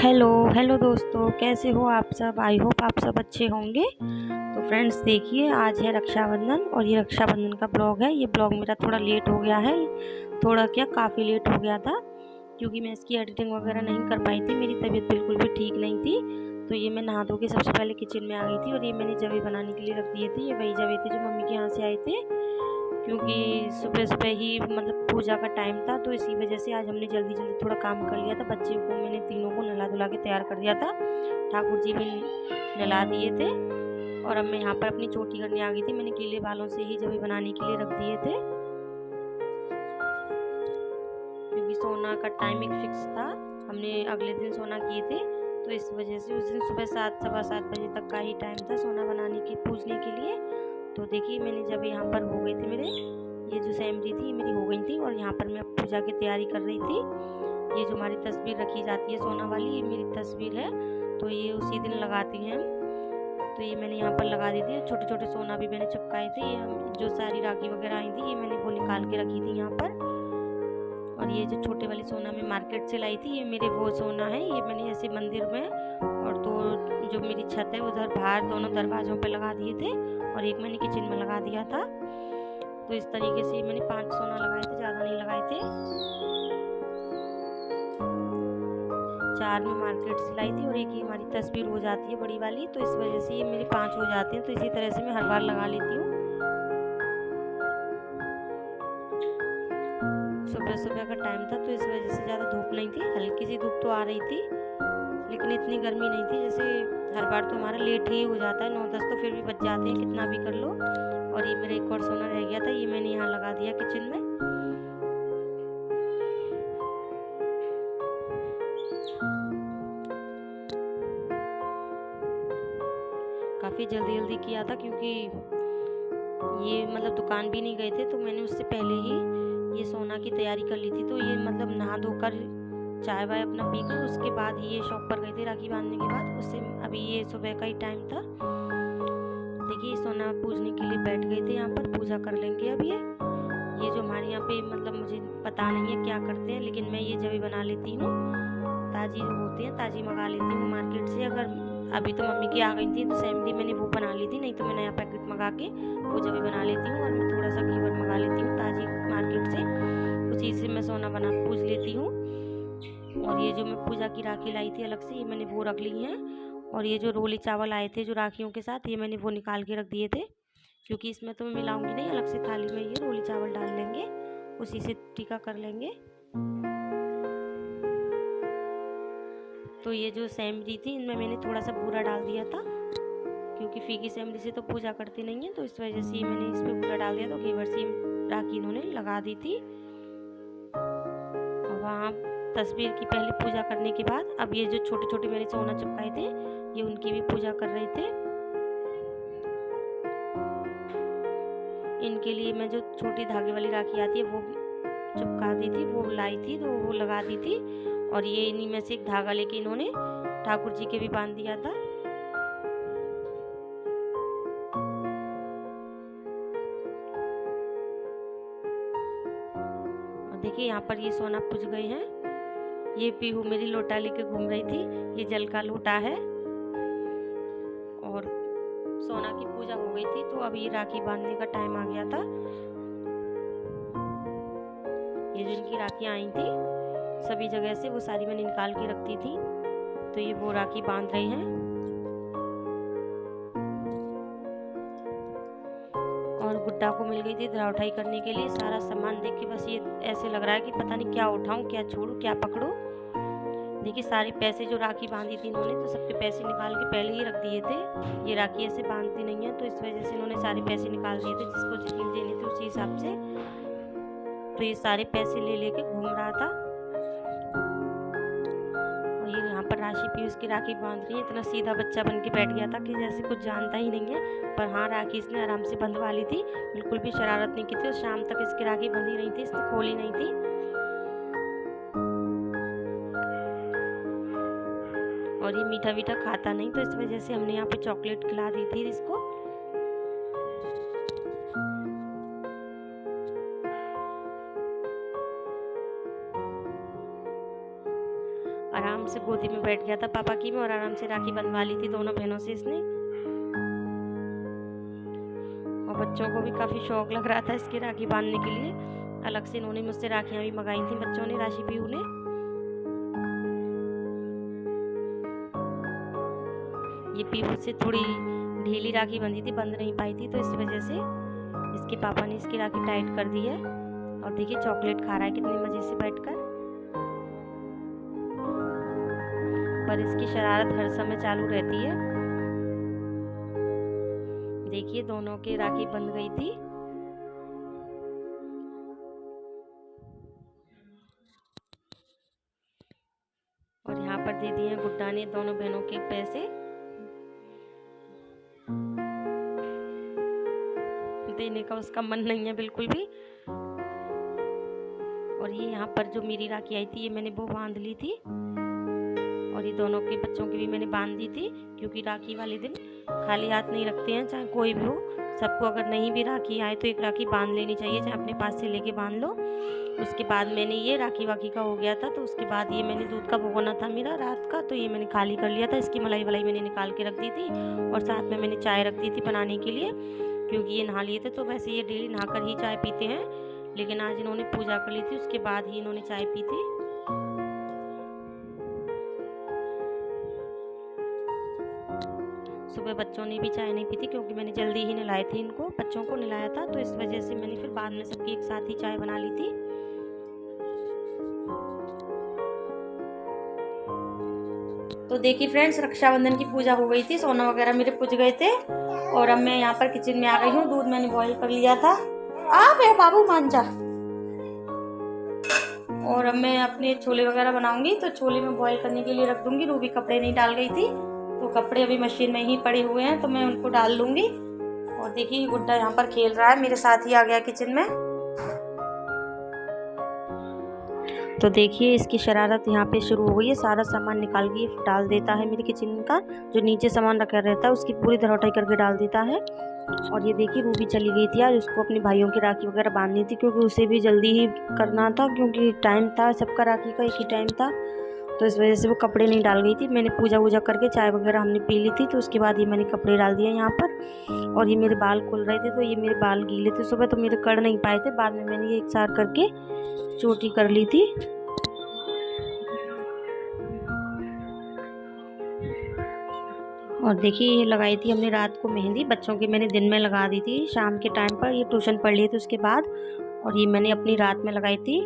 Hello hello दोस्तों, कैसे हो आप सब। आई होप आप सब अच्छे होंगे। तो फ्रेंड्स देखिए, आज है रक्षाबंधन और ये रक्षाबंधन का ब्लॉग है। ये ब्लॉग मेरा थोड़ा लेट हो गया है, थोड़ा क्या काफ़ी लेट हो गया था, क्योंकि मैं इसकी एडिटिंग वगैरह नहीं कर पाई थी। मेरी तबीयत बिल्कुल भी ठीक नहीं थी। तो ये मैं नहा धो के सबसे पहले किचन में आ गई थी और ये मैंने जवे बनाने के लिए रख दिए थे। ये वही जवे थे जो मम्मी के यहाँ से आए थे, क्योंकि सुबह सुबह ही मतलब पूजा का टाइम था, तो इसी वजह से आज हमने जल्दी जल्दी थोड़ा काम कर लिया था। बच्चे को मैंने तीनों को नहला धुला के तैयार कर दिया था, ठाकुर जी भी नहला दिए थे और अब मैं यहाँ पर अपनी चोटी करने आ गई थी। मैंने गीले बालों से ही जवे बनाने के लिए रख दिए थे, क्योंकि सोना का टाइमिंग फिक्स था। हमने अगले दिन सोना किए थे, तो इस वजह से उस दिन सुबह 7 सवा 7 बजे तक का ही टाइम था सोना बनाने के पूजने के लिए। तो देखिए मैंने जब यहाँ पर हो गई थी मेरे, ये जो सैमरी थी ये मेरी हो गई थी और यहाँ पर मैं पूजा की तैयारी कर रही थी। ये जो हमारी तस्वीर रखी जाती है सोना वाली, ये मेरी तस्वीर है, तो ये उसी दिन लगाती हैं हम। तो ये मैंने यहाँ पर लगा दी थी। छोटे छोटे सोना भी मैंने चिपकाए थे। ये जो सारी राखी वगैरह आई थी ये मैंने वो निकाल के रखी थी यहाँ पर। और ये जो छोटे वाली सोना मैं मार्केट से लाई थी, ये मेरे वो सोना है। ये मैंने ऐसे मंदिर में और तो जो मेरी छत है उधर बाहर दोनों दरवाज़ों पे लगा दिए थे और एक मैंने किचन में लगा दिया था। तो इस तरीके से मैंने 5 सोना लगाए थे, ज़्यादा नहीं लगाए थे। 4 में मार्केट से लाई थी और एक ही हमारी तस्वीर हो जाती है बड़ी वाली, तो इस वजह से ये मेरे 5 हो जाते हैं। तो इसी तरह से मैं हर बार लगा लेती हूँ। सुबह सुबह का टाइम था, तो इस वजह से ज़्यादा धूप नहीं थी, हल्की सी धूप तो आ रही थी, लेकिन इतनी गर्मी नहीं थी। जैसे हर बार तो हमारा लेट ही हो जाता है, 9-10 तो फिर भी बच जाते हैं कितना भी कर लो। और ये मेरा एक और सोना रह गया था, ये मैंने यहाँ लगा दिया किचन में। काफ़ी जल्दी जल्दी किया था, क्योंकि ये मतलब दुकान भी नहीं गए थे, तो मैंने उससे पहले ही ये सोना की तैयारी कर ली थी। तो ये मतलब नहा धोकर चाय वाय अपना पीकर उसके बाद ही ये शॉप पर गए थे राखी बांधने के बाद। उससे अभी ये सुबह का ही टाइम था। देखिए सोना पूजने के लिए बैठ गए थे, यहाँ पर पूजा कर लेंगे अब। ये जो हमारे यहाँ पे मतलब मुझे पता नहीं है क्या करते हैं, लेकिन मैं ये जभी बना लेती हूँ। ताजी जो होती है ताजी मंगा लेती हूँ मार्केट से। अगर अभी तो मम्मी की आ गई थी तो सैमरी मैंने वो बना ली थी, नहीं तो मैं नया पैकेट मंगा के वो जभी बना लेती हूँ। और मैं थोड़ा सा घीवर मंगा लेती हूँ ताजी मार्केट से, उसी से मैं सोना बना पूज लेती हूँ। और ये जो मैं पूजा की राखी लाई थी अलग से, ये मैंने वो रख ली हैं। और ये जो रोली चावल आए थे जो राखियों के साथ, ये मैंने वो निकाल के रख दिए थे, क्योंकि इसमें तो मैं मिलाऊंगी नहीं, अलग से थाली में ये रोली चावल डाल लेंगे, उसी से टीका कर लेंगे। तो ये जो सैमरी थी इनमें मैंने थोड़ा सा बूरा डाल दिया था, क्योंकि फीकी सैमरी से तो पूजा करती नहीं है, तो इस वजह से मैंने इस पर बूरा डाल दिया। तो घेवर से राखी इन्होंने लगा दी थी। और वहाँ तस्वीर की पहले पूजा करने के बाद अब ये जो छोटे छोटे मैंने सोना चिपकाए थे, ये उनकी भी पूजा कर रहे थे। इनके लिए मैं जो छोटी धागे वाली राखी आती है वो चिपका दी थी, वो लाई थी, तो वो लगा दी थी। और ये इन्हीं में से एक धागा लेके इन्होंने ठाकुर जी के भी बांध दिया था। और देखिए यहाँ पर ये सोना पूज गए हैं। ये पीहू मेरी लोटा लेके घूम रही थी, ये जल का लोटा है। और सोना की पूजा हो गई थी, तो अब ये राखी बांधने का टाइम आ गया था। ये जो इनकी राखी आई थी सभी जगह से, वो सारी मैंने निकाल के रखती थी, तो ये वो राखी बांध रहे हैं। और गुड्डा को मिल गई थी दरा उठाई करने के लिए। सारा सामान देख के बस ये ऐसे लग रहा है कि पता नहीं क्या उठाऊं, क्या छोड़ूं, क्या पकड़ूं। देखिए सारे पैसे जो राखी बांधी थी इन्होंने, तो सबके पैसे निकाल के पहले ही रख दिए थे। ये राखी ऐसे बांधती नहीं है, तो इस वजह से इन्होंने सारे पैसे निकाल दिए थे, जिसको जितनी देनी थी उसी हिसाब से। तो ये सारे पैसे ले लेके घूम रहा था। और ये यहाँ पर राशि भी उसकी राखी बांध रही है। इतना सीधा बच्चा बन के बैठ गया था कि जैसे कुछ जानता ही नहीं है। पर हाँ, राखी इसने आराम से बंधवा ली थी, बिल्कुल भी शरारत नहीं की थी। और शाम तक इसकी राखी बंधी नहीं थी, इसने खोली नहीं थी। और ये मीठा वीठा खाता नहीं, तो इस वजह से हमने यहाँ पे चॉकलेट खिला दी थी इसको। आराम आराम से गोदी में बैठ गया था पापा की में और आराम से राखी बंधवा ली थी दोनों बहनों से इसने। और बच्चों को भी काफ़ी शौक लग रहा था इसकी राखी बांधने के लिए। अलग से इन्होंने मुझसे राखियाँ भी मंगाई थी बच्चों ने, राशि पीहू ने। ये पीहू से थोड़ी ढीली राखी बंधी थी, बंध नहीं पाई थी, तो इस वजह से इसके पापा ने इसकी राखी टाइट कर दी है। और देखिए चॉकलेट खा रहा है कितने मज़े से बैठकर। पर इसकी शरारत हर समय चालू रहती है। देखिए दोनों की राखी बंध गई थी। और यहाँ पर दे दिए गुड्डा ने दोनों बहनों के पैसे। देने का उसका मन नहीं है बिल्कुल भी। और ये यहाँ पर जो मेरी राखी आई थी ये मैंने वो बांध ली थी। और ये दोनों के बच्चों की भी मैंने बांध दी थी, क्योंकि राखी वाले दिन खाली हाथ नहीं रखते हैं, चाहे कोई भी हो। सबको अगर नहीं भी राखी आए तो एक राखी बांध लेनी चाहिए, चाहे अपने पास से लेके बांध लो। उसके बाद मैंने ये राखी वाखी का हो गया था, तो उसके बाद ये मैंने दूध का भगोना था मेरा रात का, तो ये मैंने खाली कर लिया था। इसकी मलाई वलाई मैंने निकाल के रख दी थी और साथ में मैंने चाय रख दी थी बनाने के लिए, क्योंकि ये नहा लिए थे। तो वैसे ये डेली नहाकर ही चाय पीते हैं, लेकिन आज इन्होंने पूजा कर ली थी, उसके बाद ही इन्होंने चाय पी थी। सुबह बच्चों ने भी चाय नहीं पी थी, क्योंकि मैंने जल्दी ही नहलाए थे इनको, बच्चों को नहलाया था, तो इस वजह से मैंने फिर बाद में सबकी एक साथ ही चाय बना ली थी। तो देखिए फ्रेंड्स, रक्षाबंधन की पूजा हो गई थी, सोना वगैरह मेरे पूज गए थे। और अब मैं यहाँ पर किचन में आ गई हूँ। दूध मैंने बॉईल कर लिया था। आ मेरा बाबू मान जा। और अब मैं अपने छोले वगैरह बनाऊंगी, तो छोले में बॉईल करने के लिए रख दूंगी। रूबी कपड़े नहीं डाल गई थी, तो कपड़े अभी मशीन में ही पड़े हुए हैं, तो मैं उनको डाल लूंगी। और देखिए गुड्डा यहाँ पर खेल रहा है, मेरे साथ ही आ गया किचन में। तो देखिए इसकी शरारत यहाँ पे शुरू हो गई है। सारा सामान निकाल के डाल देता है मेरे किचन का, जो नीचे सामान रखा रहता है उसकी पूरी तरह उठाई करके डाल देता है। और ये देखिए रूबी चली गई थी आज, उसको अपने भाइयों की राखी वगैरह बांधनी थी, क्योंकि उसे भी जल्दी ही करना था, क्योंकि टाइम था सबका, राखी का एक ही टाइम था। तो इस वजह से वो कपड़े नहीं डाल गई थी। मैंने पूजा वूजा करके चाय वगैरह हमने पी ली थी, तो उसके बाद ये मैंने कपड़े डाल दिए यहाँ पर। और ये मेरे बाल खुल रहे थे, तो ये मेरे बाल गीले थे सुबह, तो मेरे कर नहीं पाए थे। बाद में मैंने ये एक साथ करके चोटी कर ली थी। और देखिए ये लगाई थी हमने रात को मेहंदी, बच्चों की मैंने दिन में लगा दी थी शाम के टाइम पर, ये ट्यूशन पढ़ लिए थे उसके बाद। और ये मैंने अपनी रात में लगाई थी।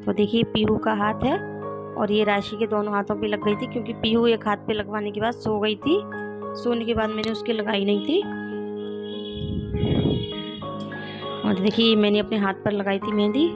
तो देखिए पीहू का हाथ है, और ये राशि के दोनों हाथों पे लग गई थी, क्योंकि पीहू एक हाथ पे लगवाने के बाद सो गई थी। सोने के बाद मैंने उसके लगाई नहीं थी। और देखिए मैंने अपने हाथ पर लगाई थी मेहंदी।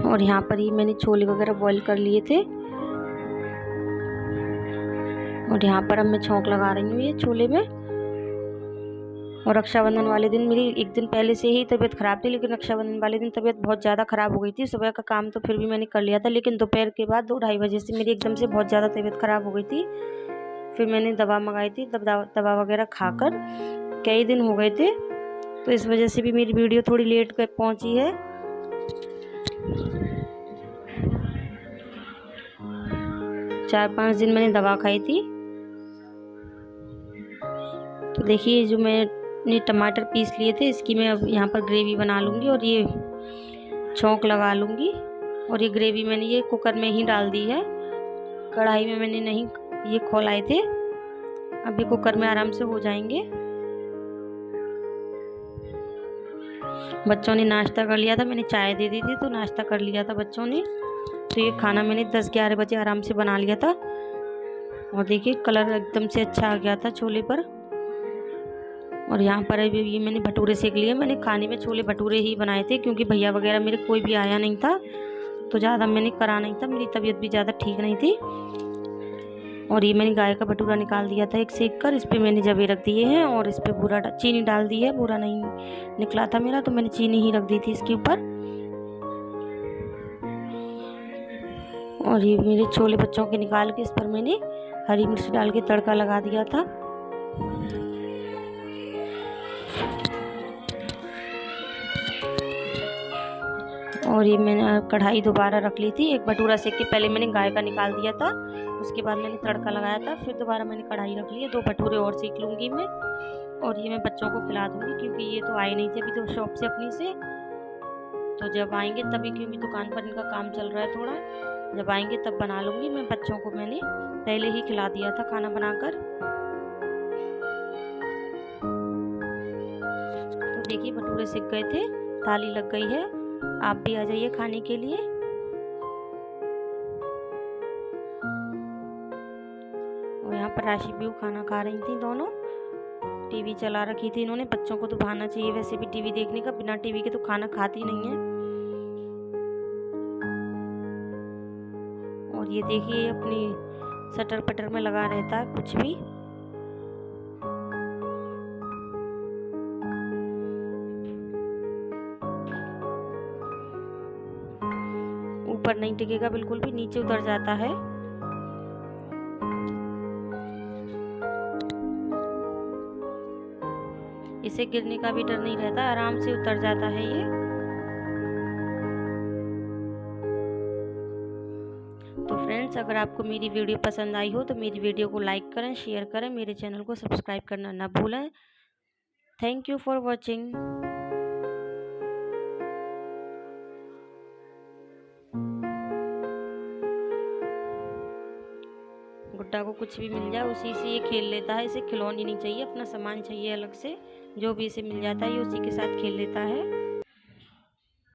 और यहाँ पर ही मैंने छोले वगैरह बॉईल कर लिए थे। और यहाँ पर अब मैं छौंक लगा रही हूँ ये छोले में। और रक्षाबंधन वाले दिन मेरी एक दिन पहले से ही तबीयत ख़राब थी, लेकिन रक्षाबंधन वाले दिन तबीयत बहुत ज़्यादा ख़राब हो गई थी। सुबह का काम तो फिर भी मैंने कर लिया था, लेकिन दोपहर के बाद 2-2:30 बजे से मेरी एकदम से बहुत ज़्यादा तबीयत ख़राब हो गई थी। फिर मैंने दवा मंगाई थी, दवा वगैरह खाकर कई दिन हो गए थे, तो इस वजह से भी मेरी वीडियो थोड़ी लेट कर पहुँची है। 4-5 दिन मैंने दवा खाई थी। तो देखिए जो मैंने टमाटर पीस लिए थे, इसकी मैं अब यहाँ पर ग्रेवी बना लूँगी और ये छौंक लगा लूँगी। और ये ग्रेवी मैंने ये कुकर में ही डाल दी है, कढ़ाई में मैंने नहीं ये खौलाए थे। अभी कुकर में आराम से हो जाएंगे। बच्चों ने नाश्ता कर लिया था, मैंने चाय दे दी थी, तो नाश्ता कर लिया था बच्चों ने। तो ये खाना मैंने 10-11 बजे आराम से बना लिया था। और देखिए कलर एकदम से अच्छा आ गया था छोले पर। और यहाँ पर अभी ये मैंने भटूरे सेक लिए। मैंने खाने में छोले भटूरे ही बनाए थे, क्योंकि भैया वगैरह मेरे कोई भी आया नहीं था, तो ज़्यादा मैंने करा नहीं था, मेरी तबीयत भी ज़्यादा ठीक नहीं थी। और ये मैंने गाय का भटूरा निकाल दिया था एक सेक कर, इस पर मैंने जवे रख दिए हैं और इस पर बूरा चीनी डाल दी है। बूरा नहीं निकला था मेरा, तो मैंने चीनी ही रख दी थी इसके ऊपर। और ये मेरे छोले बच्चों के निकाल के इस पर मैंने हरी मिर्च डाल के तड़का लगा दिया था। और ये मैंने कढ़ाई दोबारा रख ली थी। एक भटूरा सेक के पहले मैंने गाय का निकाल दिया था, उसके बाद मैंने तड़का लगाया था, फिर दोबारा मैंने कढ़ाई रख ली है। 2 भटूरे और सेक लूँगी मैं, और ये मैं बच्चों को खिला दूँगी, क्योंकि ये तो आए नहीं थे अभी तो शॉप से अपनी से। तो जब आएंगे तभी, क्योंकि दुकान पर इनका काम चल रहा है थोड़ा, जब आएंगे तब बना लूँगी मैं। बच्चों को मैंने पहले ही खिला दिया था खाना बनाकर। तो देखिए भटूरे सिक गए थे, थाली लग गई है। आप भी आ जाइए खाने के लिए। और यहाँ पर राशि भी खाना खा रही थी दोनों। टीवी चला रखी थी इन्होंने। बच्चों को तो बहाना चाहिए वैसे भी टीवी देखने का, बिना टीवी के तो खाना खाती नहीं है। और ये देखिए अपनी सटर पटर में लगा रहता है कुछ भी। ऊपर नहीं टिकेगा बिल्कुल भी, नीचे उतर जाता है। इसे गिरने का भी डर नहीं रहता, आराम से उतर जाता है ये। तो फ्रेंड्स, अगर आपको मेरी वीडियो पसंद आई हो तो मेरी वीडियो को लाइक करें, शेयर करें, मेरे चैनल को सब्सक्राइब करना ना भूलें। Thank you for watching. गुड्डा को कुछ भी मिल जाए उसी से ये खेल लेता है। इसे खिलौनी नहीं चाहिए, अपना सामान चाहिए अलग से। जो भी इसे मिल जाता है ये उसी के साथ खेल लेता है।